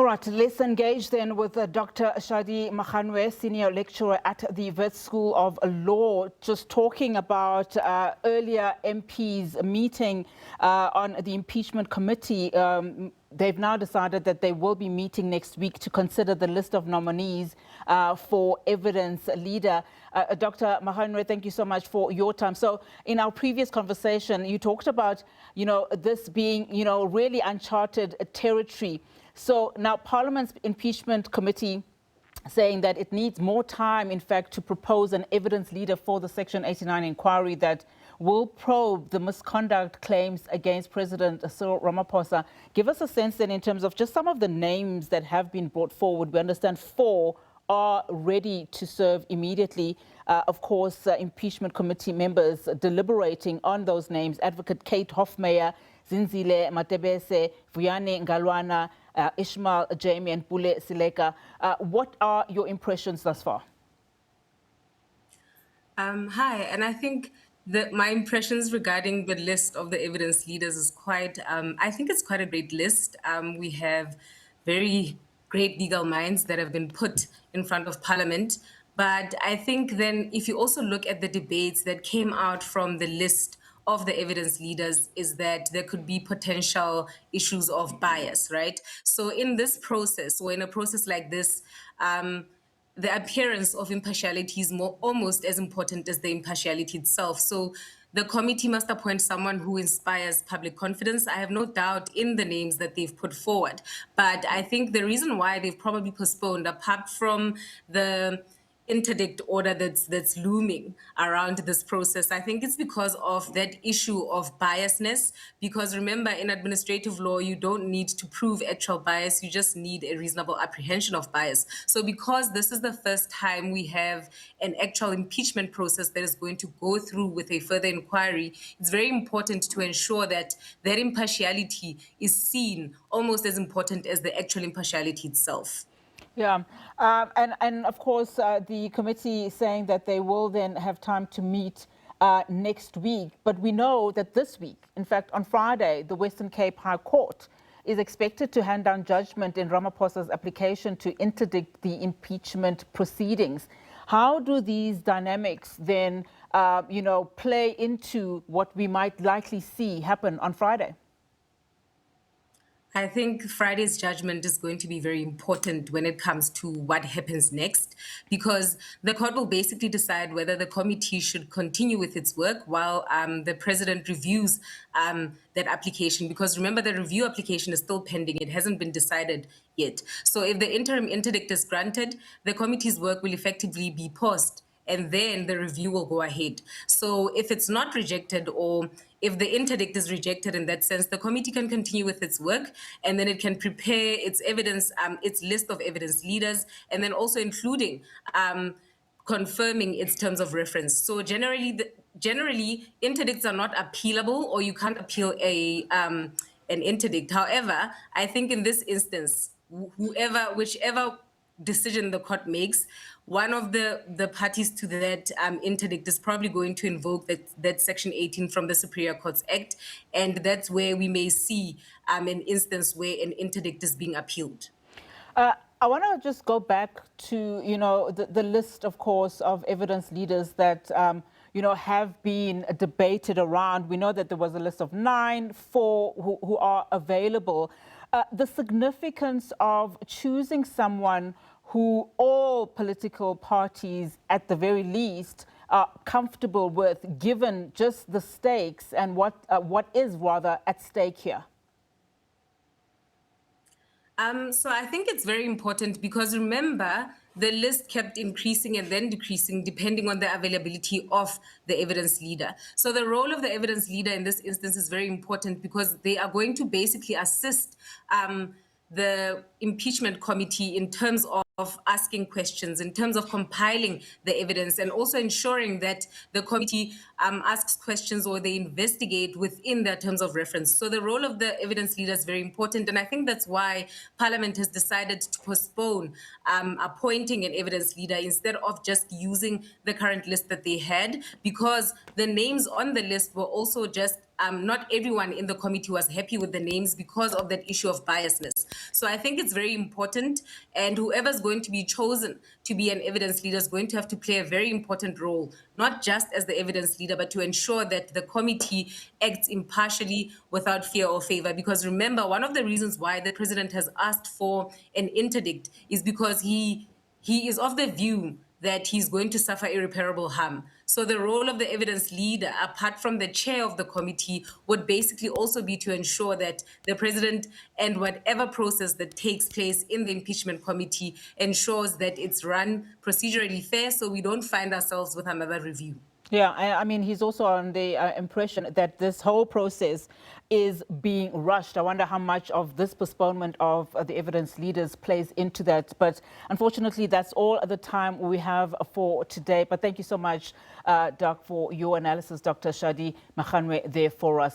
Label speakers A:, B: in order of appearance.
A: All right, let's engage then with Dr. Shadi Maganoe, Senior Lecturer at the Wits School of Law, just talking about earlier MPs meeting on the Impeachment Committee. They've now decided that they will be meeting next week to consider the list of nominees for evidence leader. Dr. Maganoe, thank you so much for your time. So in our previous conversation, you talked about, this being, really uncharted territory. So now Parliament's Impeachment Committee saying that it needs more time, in fact, to propose an evidence leader for the Section 89 inquiry that will probe the misconduct claims against President Cyril Ramaphosa. Give us a sense then in terms of just some of the names that have been brought forward. We understand 4 are ready to serve immediately. Of course, Impeachment Committee members deliberating on those names: Advocate Kate Hofmeyer, Zinzile Matebese, Vuyani Ngalwana, Ishmael Jamie and Bule Sileka. What are your impressions thus far?
B: Hi, and I think my impressions regarding the list of the evidence leaders is I think it's quite a great list. We have very great legal minds that have been put in front of Parliament. But I think then if you also look at the debates that came out from the list of the evidence leaders, is that there could be potential issues of bias, right? So in this process, or in a process like this, the appearance of impartiality is almost as important as the impartiality itself. So the committee must appoint someone who inspires public confidence. I have no doubt in the names that they've put forward. But I think the reason why they've probably postponed, apart from the interdict order that's looming around this process, I think it's because of that issue of biasness. Because remember, in administrative law, you don't need to prove actual bias, you just need a reasonable apprehension of bias. So because this is the first time we have an actual impeachment process that is going to go through with a further inquiry, it's very important to ensure that that impartiality is seen almost as important as the actual impartiality itself.
A: Yeah, and of course, the committee is saying that they will then have time to meet next week. But we know that this week, in fact, on Friday, the Western Cape High Court is expected to hand down judgment in Ramaphosa's application to interdict the impeachment proceedings. How do these dynamics then, play into what we might likely see happen on Friday?
B: I think Friday's judgment is going to be very important when it comes to what happens next, because the court will basically decide whether the committee should continue with its work while the president reviews that application. Because remember, the review application is still pending. It hasn't been decided yet. So if the interim interdict is granted, the committee's work will effectively be paused, and then the review will go ahead. So if it's not rejected, or if the interdict is rejected in that sense, the committee can continue with its work, and then it can prepare its evidence, its list of evidence leaders, and then also including confirming its terms of reference. So generally, interdicts are not appealable, or you can't appeal an interdict. However, I think in this instance, whichever decision the court makes, one of the parties to that interdict is probably going to invoke that Section 18 from the Superior Courts Act, and that's where we may see an instance where an interdict is being appealed.
A: I want to just go back to, the list, of course, of evidence leaders that, have been debated around. We know that there was a list of 9, 4 who are available. The significance of choosing someone who all political parties, at the very least, are comfortable with, given just the stakes and what is rather at stake here?
B: So I think it's very important, because remember, the list kept increasing and then decreasing depending on the availability of the evidence leader. So the role of the evidence leader in this instance is very important, because they are going to basically assist the impeachment committee in terms of asking questions, in terms of compiling the evidence, and also ensuring that the committee asks questions or they investigate within their terms of reference. So the role of the evidence leader is very important, and I think that's why Parliament has decided to postpone appointing an evidence leader instead of just using the current list that they had, because the names on the list were also just not everyone in the committee was happy with the names because of that issue of biasness. So I think it's very important, and whoever's going to be chosen to be an evidence leader is going to have to play a very important role, not just as the evidence leader, but to ensure that the committee acts impartially without fear or favor. Because remember, one of the reasons why the president has asked for an interdict is because he is of the view that he's going to suffer irreparable harm. So the role of the evidence leader, apart from the chair of the committee, would basically also be to ensure that the president and whatever process that takes place in the impeachment committee ensures that it's run procedurally fair, so we don't find ourselves with another review.
A: Yeah, I mean, he's also on the impression that this whole process is being rushed. I wonder how much of this postponement of the evidence leaders plays into that. But unfortunately, that's all the time we have for today. But thank you so much, Doc, for your analysis, Dr. Shadi Maganoe, there for us.